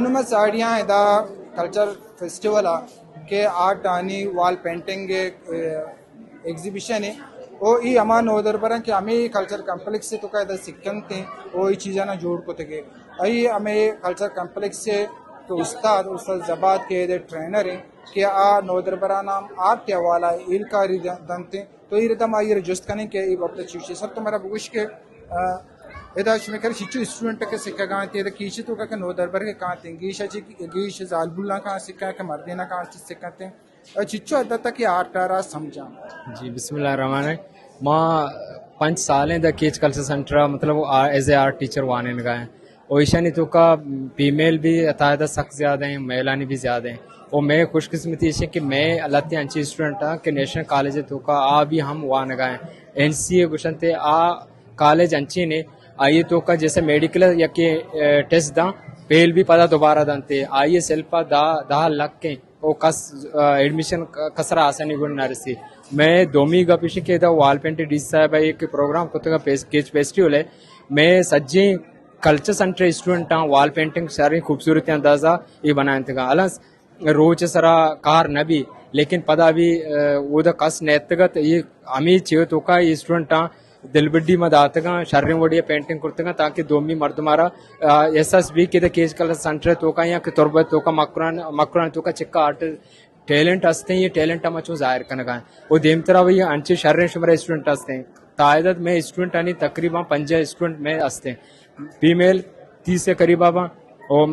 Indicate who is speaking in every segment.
Speaker 1: अनुमा साड़ियाँ इदा culture festival के आर्ट आनी वाल पेंटिंग एग्जीबिशन है ओ ई अमान ओदर पर कि हमें कल्चर कॉम्प्लेक्स से तो का इधर सिक्कनते ओ ई चीज़ा ना जोड़ को तके आई हमें कल्चर कॉम्प्लेक्स से तो उस्ताद जबात के इधर ट्रेनर हैं कि आ नोदर बरा नाम आर्ट वाला इलकारी दंते तो ये रदम आई रजिस्ट करने के ये वक्त चीज़ सर तो मेरा बुश के इधर शुमेकर शिचु स्टूडेंट के सिक्का गाँव थे इधर कीशी तो का नो दरबार के कहाँ थे गीश जालबुल्ला कहाँ सिक्का के मर्देना कहाँ सिक्काते और चिच्चो अदा तक ये आर्ट आरा समझा
Speaker 2: जी बिस्मिल्लाह रहमान है माँ 5 साल द केच कल्चर सेंटर मतलब एज ए आर्ट टीचर वाने लगाए और ईशानी तो का फीमेल भी अतायदा सख्त ज़्यादा हैं मेलानी भी ज़्यादा हैं और मैं खुशकिस्मती है कि मैं अल्लाह अच्छी स्टूडेंट हाँ कि नेशनल कॉलेज तो का आ भी हम वहाँ लगाए NCA गुशन थे आ कॉलेज अंची ने आइए तो का जैसे मेडिकल या के टेस्ट दा फेल भी पता दोबारा दंते आइए सेल्फा दा लग के ओ कस एडमिशन कसरा आसानी गुण नरसी मैं दोमी का पीछे के दा वाल पेंट डी साहब एक प्रोग्राम कोते का केच फेस्टिवल है मैं सज्जे कल्चर सेंटर स्टूडेंट हाँ वाल पेंटिंग सारी खूबसूरती अंदाजा ये बनाए थे अलस रोज सरा कार न भी लेकिन पदा भी वो दा कस नेतगत ये अमी चाहिए तो का ये स्टूडेंट हाँ दिलबड्डी में दातगा शर्री वड़िया पेंटिंग करते ताकि दोमी मर्द मारा SSB के केज कलर सेंटर तो का या कि तुरबत तो का मकरान तो का चिक्का आर्ट टैलेंट हस्ते ये टैलेंट हम चो जाहिर करने का वो देम तरह वही अंचे शर्रे शुमरा स्टूडेंट हस्ते तायदत में स्टूडेंट आनी तकरीबन 5 स्टूडेंट में हस्ते फीमेल 30 से करीब आवा और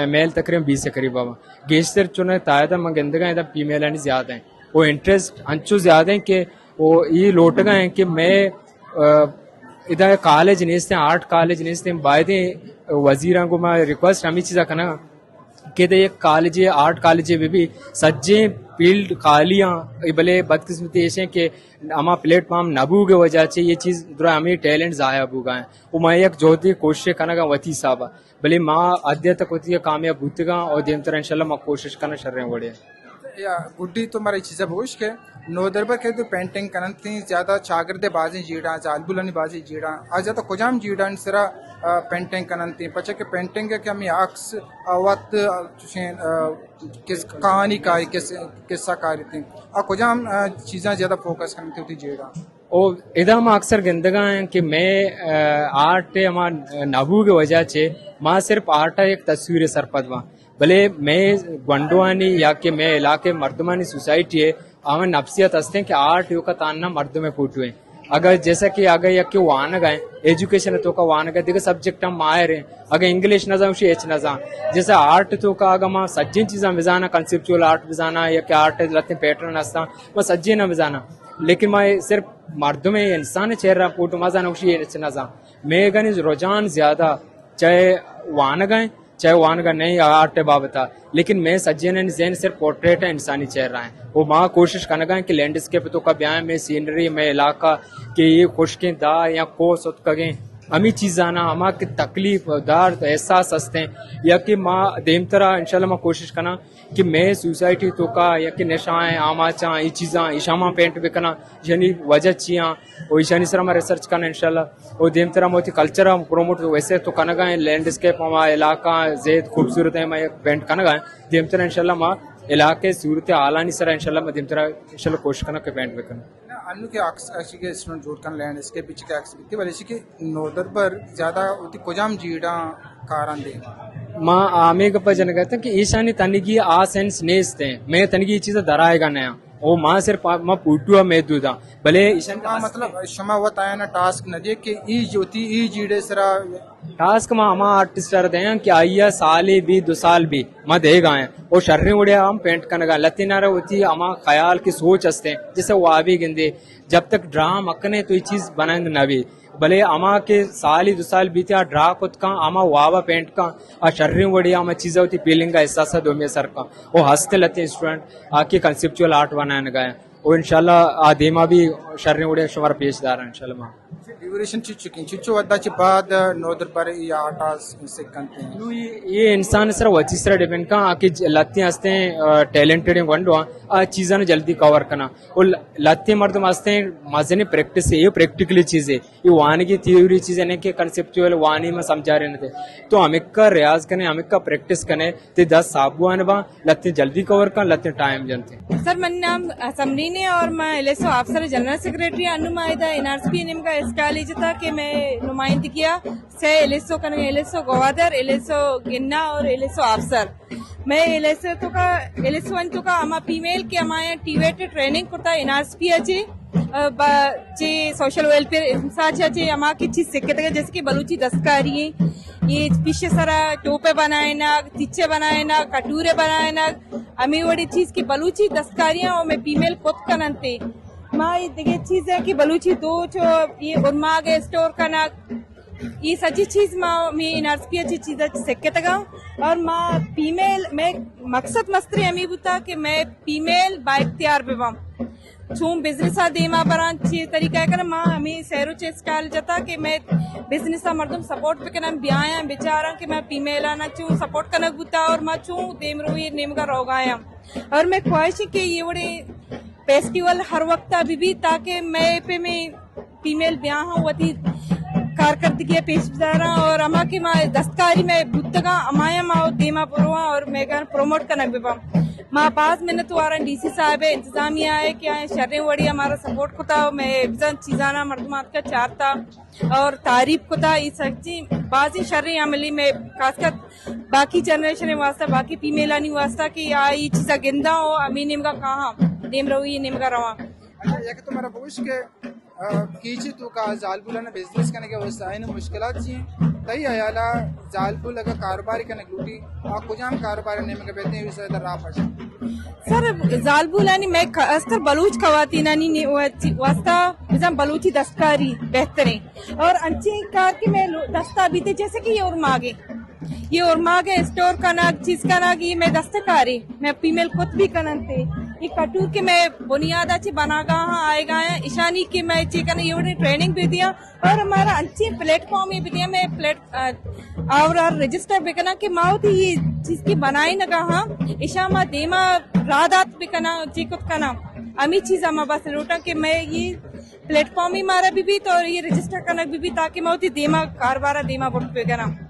Speaker 2: मेल तकरीबन 20 से करीब आवा गेस्टर चुने तायदा मंगंदगा इधर फीमेल आनी ज्यादा है वो इंटरेस्ट अंचो ज्यादा है कि वो ये लोटगा है कि मैं इधर कॉलेज नेस्ते आर्ट कॉलेज नेस्ते बायदे वजीरा को मैं रिक्वेस्ट हमी चीज़ा करना कि ये कॉलेज आर्ट कॉलेज में भी सज्जे फील्ड खालियाँ भले बदकिस्मती ऐसे कि हमारा प्लेटफॉर्म नबू के वजह से ये चीज़ दुरा हमें टैलेंट ज़ाया बुगा है वो मैं एक जोती कोशिश करना का वती साहब भले माँ अद्य तक होती है कामयाब भूतगा और देम तरह इंशाल्लाह मैं कोशिश करना चल रहे हैं बड़े
Speaker 1: या गुड्डी तो हमारी चीज़ें बुश के नोदरबर के तो पेंटिंग करती ज़्यादा चागरदे बाजी जीड़ा जालबुलनी बाजी जीड़ा आज ज़्यादा खुजाम जीड़ा सिरा पेंटिंग करती पचे के पेंटिंग के हम अक्स वक्त किस कहानी कारी किस्सा कारी थी और खुजाम चीज़ें ज़्यादा फोकस करती होती जीड़ा
Speaker 2: और इधर हम अक्सर गंदगा हैं कि मैं आर्ट हमारा नबू की वजह से माँ सिर्फ आर्ट एक तस्वीर सरपदवा भले मैं गंडवानी या कि मैं इलाके मर्दमानी सोसाइटी है हमें नफ्सियत हंसते हैं कि आर्ट यू का तानना मर्द में फूटुए अगर जैसा कि अगर या कि वान गए एजुकेशन तो का वान गए देखो सब्जेक्ट हम मायर हैं अगर इंग्लिश न जाऊँ एच न जा जैसे आर्ट तो का अगर माँ सज्जन चीज़ा मिजाना कंसेप्चुअल आर्ट मिजाना या कि आर्ट लते पैटर्न हंसता मैं सज्जे न मिजाना लेकिन मैं सिर्फ मर्द में इंसान चेहरा फूटू मजा नौशी एच न जा मैं गनी रुझान ज्यादा चाहे वान गए चाहे वान का नहीं आर्ट बाबता लेकिन मैं सज्जन जैन सिर्फ पोर्ट्रेट है इंसानी चेहरा है वो माँ कोशिश करना गए कि लैंडस्केप तो का ब्याह में सीनरी में इलाका के ये खुशकें दा या को सुत कगें हमी चीज़ आना हमा की तकलीफ दर्द एहसास हंसते हैं या कि माँ देम तरह इंशाल्लाह मैं कोशिश करना कि मैं सोसाइटी तो का या कि नशाएं आमाचा ये चीज़ा ईशामा पेंट बिकना यानी वजह चियाँ और ईशानी सर मैं रिसर्च करना इंशाल्लाह और देम तरह मोती कल्चर प्रोमोट वैसे तो करना गए लैंडस्केप हमारा इलाका जेद खूबसूरत है मैं पेंट करना गए देम तरह इंशाल्लाह माँ इलाके सूरत आलानी सर इंशाल्लाह मैं देम तरह इंशाल्लाह कोशिश करना के पेंट बिकना
Speaker 1: अन्नू के अक्स के स्टूडेंट जोड़ कर लैंड इसके पीछे के अक्स बिकती वाले के नोदर पर ज़्यादा उती कुजाम जीड़ा कारण दे
Speaker 2: माँ आमे का पजन कहते हैं कि ईशानी तनिकी आ सेंस नेस्ते हैं मैं तनिकी ये चीज़ दराएगा नया वो माँ सिर्फ माँ पूटुआ में दूधा भले ईशान
Speaker 1: मतलब क्षमा वत आया ना टास्क न दे कि ई ज्योति ई जीड़े सरा
Speaker 2: टास्क माँ हमारा आर्टिस्ट दें कि आइया साल भी 2 साल भी माँ देगा है वो शर्री उड़िया हम पेंट करने का लती नारा होती हमारा ख्याल की सोच हंसते हैं जैसे वो आ भी गिंदे जब तक ड्राम अकने तो ये चीज बनाएंगे न भी भले अमा के साल ही 2 साल बीते ड्रा खुद का अमा वावा पेंट का आ शर्री वड़िया हमें चीज़ें होती फीलिंग का एहसास दो में सर का वो हंसते लेते स्टूडेंट आके कंसेप्चुअल आर्ट बनाने गए और इंशाल्लाह आदिमा भी शर्री वड़िया शुमार पेशदार है इंशाल्लाह।
Speaker 1: ड्यूरेशन चिच्चू वद्दाची बाद नोदर पर ये आटास सिक्कंते हैं
Speaker 2: नु ये इंसान सर वचिसरा डिपेंड का आके लत्ती हंसते हैं टैलेंटेड हैं वंडो आ चीज़ा ने जल्दी कवर करना और लत्ती मर्द हंसते हैं मजे ने प्रैक्टिस है ये प्रैक्टिकली चीज़ है ये वाणी की थ्योरी चीज़ है कि कंसेप्चुअल वाणी में समझा रहे थे तो हमें का रियाज करने हमें का प्रैक्टिस करने तो 10 साबुआन बा लत्ती जल्दी कवर कर लत्ती टाइम जनते
Speaker 3: सर मेरा नाम समरीन है और मैं एलएसओ अफसर जनरल सेक्रेटरी अनुमाइदा एनआरसीपी नेम का इस कॉलेज था कि मैं नुमाइंदगिया से एलएसओ करने एलएसओ गवादर एलएसओ गिन्ना और एलएसओ अफसर मैं एलएसओ तो का अमा फीमेल के हमारे टीवेट ट्रेनिंग करता एनआरसीपी अचे जे सोशल वेलफेयर इंसाचा जे अमा की चीज सीखते हैं जैसे कि बलूची दस्तकारी है ये पीछे सारा टोपे बनाए ना तिच्चे बनाए ना कटूरे बनाए ना अमी बड़ी चीज की बलूची दस्तकारियां और मैं फीमेल खुद कनते माँ ये चीज है कि बलूची दो जो ये उर्मा के स्टोर का ना ये सच्ची चीज माँ मैं एनआरसीपी अच्छी चीज सीखते था और माँ फीमेल मैं मकसद मस्त्री अमी बुता कि मैं फीमेल बाइक तैयार बेवाम छूम बिजनेस देमा बरान ची तरीका कर माँ हमें सहरो चेस काल जाता कि मैं बिजनेस मर्दम सपोर्ट पे करना ब्याया बेचारा कि मैं फीमेल आना चूँ सपोर्ट करना बुता और मैं चूँ देम रो ये नेम का रोगाया और मैं ख्वाहिश है कि ये बड़े फेस्टिवल हर वक्त अभी भी ताकि मैं पे मैं फीमेल ब्याह हूँ वती कारकर्दगी पेश गुजारा और अमा की माँ दस्तकारी में बुद्धगा अमाया माँ देमा पुरवा और मैं प्रमोट करना बेबा माँ पास मैंने तो आरा डीसी साहब है इंतजामिया है क्या है शर्रे वड़ी हमारा सपोर्ट को था मैं चीजाना मर्दमात का चारता और तारीफ को था इस सच्ची बाजी शर्रे अमली में खासकर बाकी जनरेशन वास्ता बाकी फीमेल आनी वास्ता कि ये चीजा गिंदा हो अमी नेम का कहा नेम रहो ये नेम का रवा
Speaker 1: या कि तुम्हारा पूछ के कीची तू का जालबुला ने बिजनेस करने के वसाई ने मुश्किलात छी तई आयाला जालबुल अगर कारोबार करने लूटी आ कुजाम कारोबार ने में कहते हैं विषय दर राफ
Speaker 3: सर जालबुलानी मैं अस्तर बलूच खवातीनानी ने वास्ता निजाम बलूची दस्तकारी बेहतर है और अच्छी कार की मैं दस्ता भी थे जैसे कि ये और मागे स्टोर का नाग चीज का नाग ये मैं दस्तकारी मैं फीमेल खुद भी करनते ये कटूर के मैं बुनियाद अच्छी बना गा आएगा है ईशानी के मैं चिकन ये ट्रेनिंग भी दिया और हमारा अच्छी प्लेटफॉर्म ये भी दिया मैं और रजिस्टर भी करना कि माँ थी ये चीज की बनाई न कहा ईशा माँ देमा रादात भी करना चिकुत करना अमी चीज हम बस रोटा कि मैं ये प्लेटफॉर्म ही मारा भी तो ये रजिस्टर करना भी ताकि मैं थी देमा कारबारा देमा बुट पे करना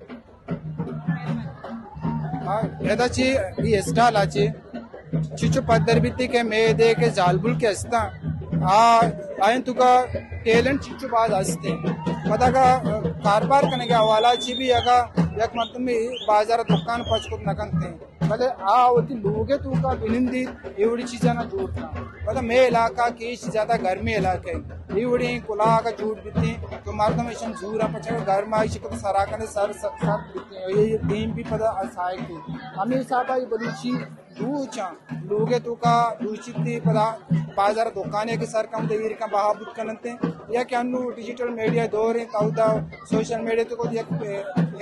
Speaker 1: यदाची ही स्टाल आची चिचो पद्धर बित्ती के मे दे के जालबुल के असता आयन तुका टैलेंट चिचो बाज असते पता का कारबार करने के हवाला ची भी यका यक मतलब में बाजार दुकान पचकुत नकनते भले होती लोगे तू का बिनिंदी एवढी चीजाना जोड़ता मतलब मे इलाका की ज्यादा गर्मी इलाके एवढी कुला का जोड़ बित्ती तो मारदम ऐसा जूरा पचा गर्मा शिकत सराकने सर बित्ती ये टीम भी पता असाय की हमें साबा ये बलूची दूचा लोगे तो का दूचिती पदा बाजार दुकाने के सर कम देवीर का बहाबुत करनते या क्या नु डिजिटल मीडिया दौर है ताउदा सोशल मीडिया तो को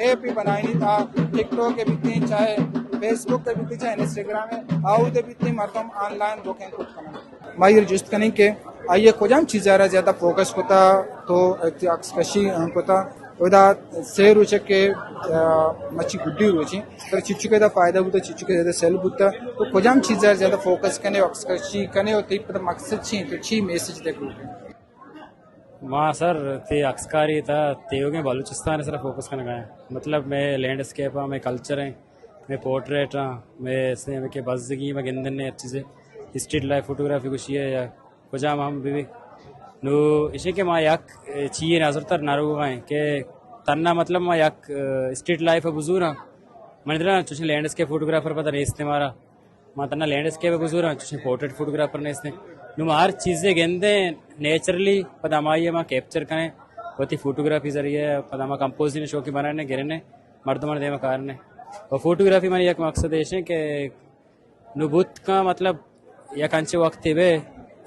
Speaker 1: ऐप ही बनाई था टिकटॉक के भी चाहे फेसबुक के भी चाहे इंस्टाग्राम में आउ दे भी मरतम ऑनलाइन बुकिंग कुछ करना मायर जस्ट कने के आइए कोजाम चीज़ारा ज़्यादा फोकस होता तो अक्सकशी होता उदा से रुचे के मच्छी गुड्डी रुचि पर चिच्चू के दा फायदा होता चिच्चू के ज़्यादा सेल होता तो कोजाम चीज़ार ज़्यादा फोकस करने अक्सकशी करने और तीप पर मकसद छी तो छी मैसेज देख लो
Speaker 4: माँ सर ते अक्सकारी था तेयोगे बलूचिस्तान सर फोकस करना गया मतलब मैं लैंडस्केप हाँ मैं कल्चर है मैं पोर्ट्रेट हाँ मैं इसने के बज़गी में गिंदन ने अच्छी से स्ट्रीट लाइफ फोटोग्राफी कुछ है या कुजाम हम भी नु इसे के माँ यक चाहिए नजर तर नारू गए के तन्ना मतलब माँ यक स्ट्रीट लाइफ है बुजुर्ग मैंने दिला चुने लैंडस्केप फोटोग्राफर पता नहीं इसने मारा माँ तन्ना लैंडस्केप है बुजुर्ग चुने पोर्ट्रेट फोटोग्राफर ने इसने नु हर चीज़ें गेंदे नेचुरली पता माँ माँ कैप्चर करें होती फोटोग्राफी जरिए पता माँ कंपोजिंग शो की बनाने गिरने मर्दमर दे कार ने और फोटोग्राफी मैंने एक मकसद है कि नुबुत का मतलब या कंचे वक्त वे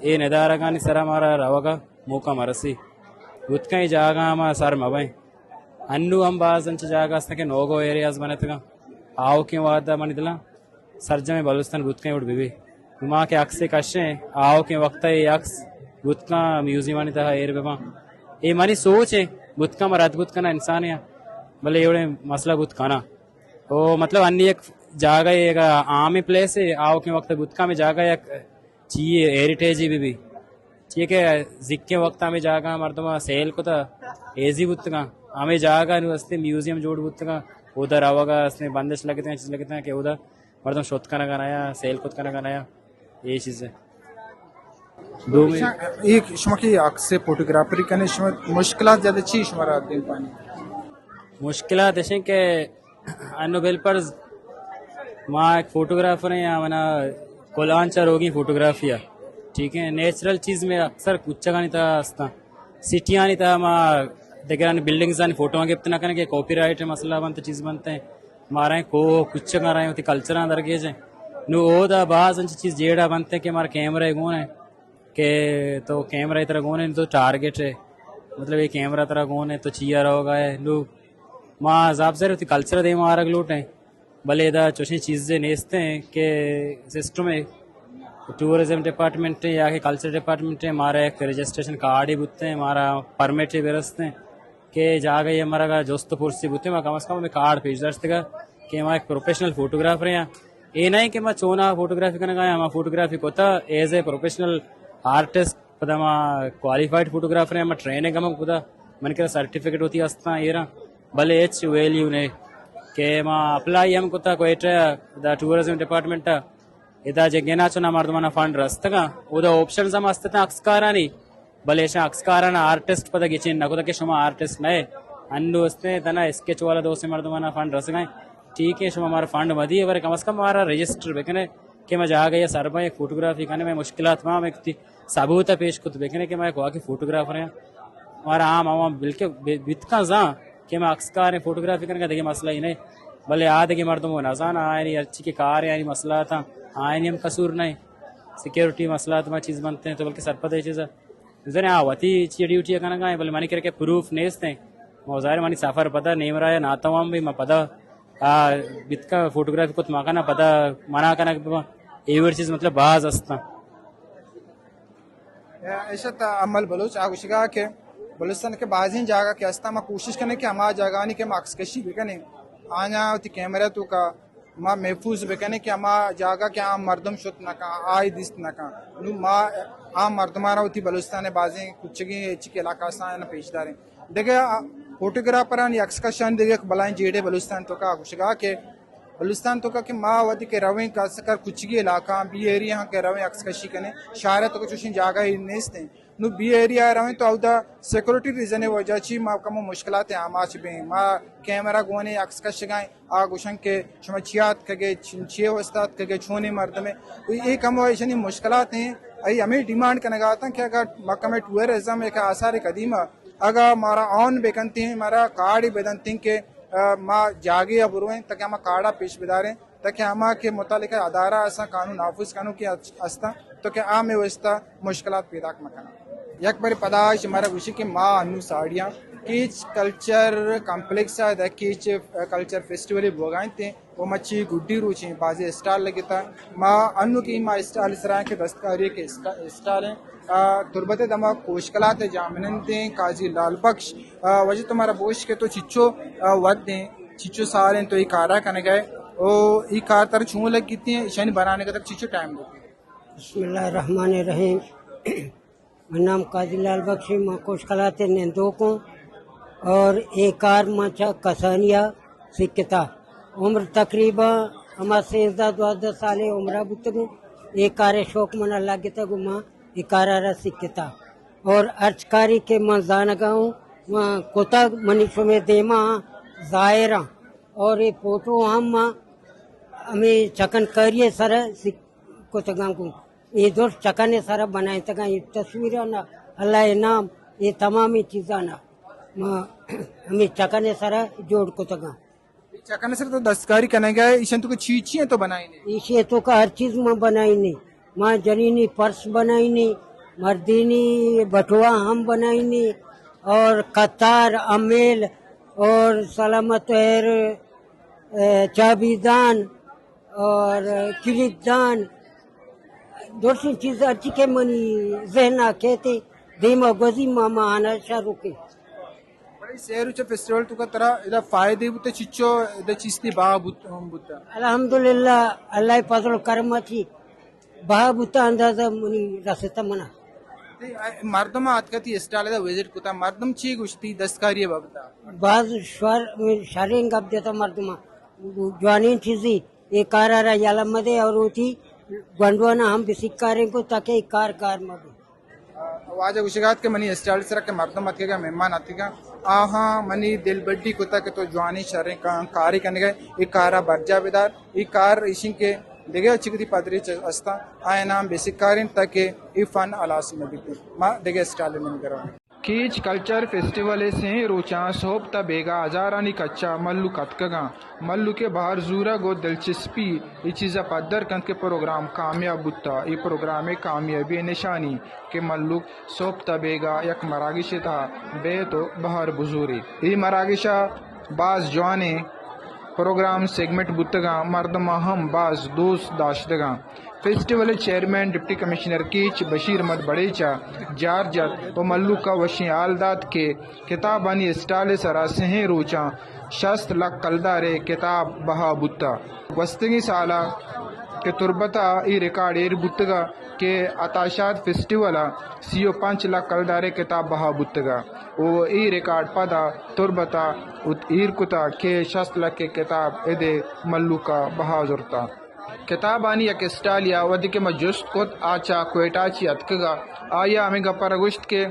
Speaker 4: ये निदारा का सर हमारा रवगा मौका मरसी बुत ही जागा हम सर मबाई अन्नू हम बाज अंच जागा के नोगो एरियाज बनतगा आओ के वाद मन दिला सर्ज में बलुस्तान बुत का उड़ भी माँ के अक्स कशे आओ के वक्त अक्स बुत का म्यूजियम अनिता एर बेमा ये मानी सोच है बुत का मरा अद्भुत का इंसान है भले एवढे मसला बुत खाना वो मतलब अन्य एक जागा एक आमी प्लेस है आओ के वक्त बुत का में जागा एक चाहिए हेरिटेज भी ठीक है जिक्के वक्त हमें जागा मर्दमा सेल को था एजी बुत का हमें जागा वस्ते म्यूजियम जोड़ बुत का उधर आवागा उसने बंदिश लगते हैं चीज लगते हैं कि उधर मर्दम शोध का लगाया सेल खुद का लगाया ये चीज है दो में
Speaker 1: एक शुमा की अक्से फोटोग्राफरी करने शुमा मुश्किलात ज्यादा ची शुमा रात दिन पानी
Speaker 4: मुश्किल देशें के अन्नो बिल पर माँ एक फोटोग्राफर है या मना कोलांचर होगी फोटोग्राफिया ठीक है नेचुरल चीज में अक्सर कुछ नहीं था असता सिटियां नहीं था माँ దగ్గర బిల్డింగ్స్ అని ఫోటో చెప్తున్నా కానీ కాపీరైట్ మసలా बनते चीज बनते हैं मारा को कुछ कर रहे होती कल्चर अंदर के जे नु ओदा बाज अंच चीज जेड़ा बनते कि मारा कैमरा कौन है के तो कैमरा इतना कौन है तो टारगेट है मतलब ये कैमरा तरह कौन है तो चिया होगा है नु माँ हिसाब से होती कल्चर दे मारा लूट है भले इधर चोशी चीजें नेचते हैं के सिस्टम है टूरिज्म डिपार्टमेंट है या के कल्चर डिपार्टमेंट है हमारा एक रजिस्ट्रेशन कार्ड ही बुतते हैं हमारा परमिट ही बेरसते हैं के जागा ये हमारा का दोस्त पुरसी बुते मैं कम से कम मैं कार्ड पेज दर्शक कि मैं एक प्रोफेशनल फोटोग्राफर है ये नहीं कि मैं चोना फोटोग्राफी करना गया मैं फोटोग्राफी को था एज ए प्रोफेशनल आर्टिस्ट पता मैं क्वालिफाइड फोटोग्राफर है मैं ट्रेनिंग का पता मन के सर्टिफिकेट होती है ये रहा भले एच वैल्यू ने के मैं अप्लाई हम को था कोई द टूरिज्म डिपार्टमेंट इधर जगह चुना मर्दमाना फंड रस्तगा उदा ऑप्शन हम असते अक्सकारा नहीं भले अक्सकारा आर्टिस्ट पता गिची नको तक शुमा आर्टिस्ट नए अन्नू वस्ते तना स्केच वाला दोस्त मर्दमाना फंड रस गए ठीक है शुमा हमारा फंड मदी है कम से कम हमारा रजिस्टर बेकने कि मैं जा गया सर भाई फोटोग्राफी करने में मुश्किल माँ सबूत पेश खुद बेकने कि मैं की फोटोग्राफर है हमारा आम आवाम बिल्कुल बितका जा कि मैं अक्सकार फोटोग्राफी करने का देखिए मसला ही नहीं भले आ देखिए मर्दों को नजान आए नहीं अच्छी की कार यानी मसला था आए नहीं हम कसूर नहीं सिक्योरिटी मसला तो चीज़ बनते हैं तो बल्कि सरपद चीज़ जने आवती ची ड्यूटी करना का भले मनी करके प्रूफ नेस्ते मौजार मनी सफर पता नहीं रहा है ना तमाम भी मैं पता बितका फोटोग्राफी कुछ माका ना पता मना करना एवर चीज मतलब बाज असता
Speaker 1: ऐसा था अमल बलोच आगुशिगा के बलुस्तान के बाजी जागा के अस्ता मैं कोशिश करने के हमारा जगह नहीं के मार्क्स कशी भी कने आना होती कैमरा तो का माँ महफूज बेकने कि अमा जागा के आम मर्दम शुत न का आई दिस न का नु माँ आम मर्दमारा होती बलुस्तान बाजें कुछ की के इलाका सा न पेशदार देखे फोटोग्राफर आणि एक्सकर्शन देखे बलाइन जेडे बलुस्तान तो का खुशगा के बलुस्तान तो का कि माँ वती के रवें का सकर कुछ की इलाका बी एरिया के रवें एक्सकर्शी कने शायद तो कुछ जागा ही नेस्ते नु बी एरिया रवें तो अवधा सिक्योरिटी रीजन वजह ची माँ कम मुश्किलात आमाच बे माँ कैमरा गोने एक्सकर्श गाय आगुशन के शमचियात कगे छिए वस्ताद कगे छोने मर्द में ये कम वैसे मुश्किलात हैं आई हमें डिमांड करने का था कि अगर मक्का में टूरिज्म एक आसार कदीमा अगर हमारा ऑन बेकनती हैं हमारा कार्ड बेदनती के माँ जागे या बुरुएं ताकि हम कार्डा पेश बिदारें ताकि हम के मुतालिक अदारा ऐसा कानून नाफिज कानून की अस्ता तो कि आम व्यवस्था मुश्किलात पैदा मकाना यक बड़े पदाश हमारा विषय के माँ अनु साड़ियाँ कीच कल्चर कॉम्प्लेक्स है कीच कल्चर फेस्टिवल बोगाएं थे वो मच्छी गुड्डी रूची बाजे स्टॉल लगे था माँ अनु की माँ स्टॉल इस तरह के दस्तकारी के स्टॉल हैं तुरबत दमा कोशकलात जामनते काजी लाल बख्श वजह तुम्हारा बोश के तो चिच्चो वद दें चिच्चो सारे तो ये कारा करने गए और ये कार तर छू लग कितनी है ईशानी बनाने का तक चिच्चो टाइम देते
Speaker 5: बिस्मिल्लाहिर्रहमानिर्रहीम मेरा नाम काजी लाल बख्श माँ कोशकलाते नेंदो को और एक कार माचा कसानिया सिक्कता उम्र तकरीबन हमारा 13-12 साल उम्र बुतगु एक कार शौक मना लागे तक माँ इकारा सिक्कता और अर्चकारी के माँ जानगाँव माँ कोता मनीषो में देमा जायरा और ये फोटो हम हमें चकन करिए सर कोतगांव को ये दोस्त चकने सारा बनाए तक ये तस्वीर ना अल्लाह नाम ये तमाम चीज़ा ना हमें चकने सारा जोड़ को तक
Speaker 1: चकने सर तो दस्तकारी करने गए ईशन तो कुछ चीज़ें तो बनाई नहीं
Speaker 5: इसे तो का हर चीज़ में बनाई नहीं माँ जनीनी पर्स बनाई नहीं मर्दीनी बटुआ हम बनाई नहीं और कतार अमेल और सलामत है चाबीदान और किलिदान दूसरी चीज़ अच्छी के मनी जहना कहते दीमा गोजी मामा आना शाहरुखी
Speaker 1: बड़ी सेरुचे फेस्टिवल तुका तरा इदा फायदे बुते चिच्चो इदा चिस्ती बा बुता
Speaker 5: अल्हम्दुलिल्लाह अल्लाह फजल करम थी बहा बुता अंदाजा मुनी रसता मना
Speaker 1: मर्दम आतकती स्टाल इदा विजिट कुता मर्दम ची गुश्ती दस्तकारी बाबता
Speaker 5: बाज श्वर शारिंग अब देता मर्दमा जवानी चीजी एक कार याला मदे और उठी गंडवाना हम बिसिकारें को ताकि कार मदे
Speaker 1: वाजा गुशिगात के मनी स्टाइल से रखे मर्दम आते का मेहमान आते का आहा मनी दिल बड्डी कुता के तो जवानी शर्रे का कारी करने गए एक कारा बर्जा बेदार एक कार इशिंग के देगे चिकती पादरी अस्ता आए नाम बेसिक कारिन ताकि इफान अलास में बिकती माँ देगे स्टाइल में करो कीच कल्चर फेस्टिवल से रोचा सोपता बेगा हजारानी कच्चा मल्लू कतकगा मल्लू के बाहर जूरा गो दिलचस्पी ये चीज़ा पदर कंद के प्रोग्राम कामयाब बुत्ता ये प्रोग्राम है कामयाबी निशानी के मल्लू सोपता बेगा यक मरागिश था बे तो बाहर बुजूरी ये मरागिशा बाज जवाने प्रोग्राम सेगमेंट बुतगा मर्दम हम बाज दोस्त दाश्तगा फेस्टिवल चेयरमैन डिप्टी कमिश्नर कीच बशीर अहमद बड़ेचा जारजत व मल्लू का वशी आलदात के किताबानी स्टाल सरासहें रोचा शस्त लक कलदारे किताब बहा बुत्ता वस्तगी साला के तुरबता ई रिकॉर्ड एर बुतगा के अताशात फेस्टिवल सीओ 5 लाख कलदारे किताब बहा बुतगा ओ ई रिकॉर्ड पदा तुरबता ईर कुता के शस्त लक के किताब एदे मल्लू का बहा जुरता किताबानी एक स्टालिया वदी के मजुस्त कोत आचा क्वेटाची अतकगा आया हमें गपरगुश्त के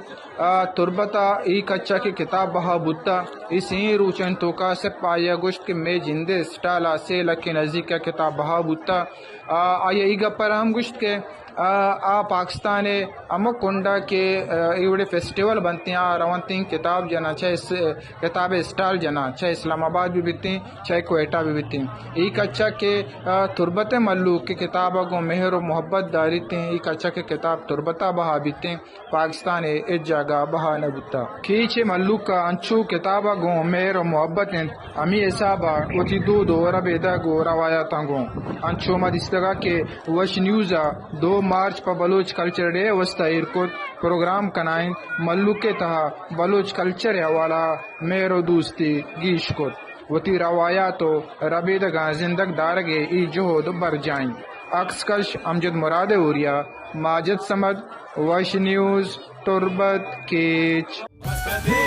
Speaker 1: तुरबता ई कच्चा के किताब बहा बुत्ता इसी रूचन तोका से पाया गुश्त के में जिंदे स्टाला से लके नज़दीक का किताब बहा बुत्ता आया ई गपर हम गुश्त के पाकिस्तान अमुक कुंडा के इवड़े फेस्टिवल बनते हैं रवंती किताब जना चाहे किताब स्टाल जना चाहे इस्लामाबाद भी बिकती चाहे कोयटा भी बिकती एक अच्छा के तुरबत मल्लू के किताब को मेहर मोहब्बत दारी थे एक अच्छा के किताब तुरबता बहा बीते पाकिस्तान इस जगह बहा न बुता खींचे मल्लू का अंशु किताब गो मेहर मोहब्बत अमी ऐसाबा उठी दो रबेदा गो रवायात गो अंशु मद इस तरह के वश न्यूज़ 2 मार्च पर बलोच कल्चर डे वस्ता इरकोत प्रोग्राम कनाइन मल्लू के तहा बलोच कल्चर हवाला मेरो दोस्ती गीश कोत वती रवाया तो रबेद गा जिंदग दारगे ई जोहद बर जाइन अक्सकश अमजद मुराद उरिया माजिद समद वश न्यूज़ तुरबत केच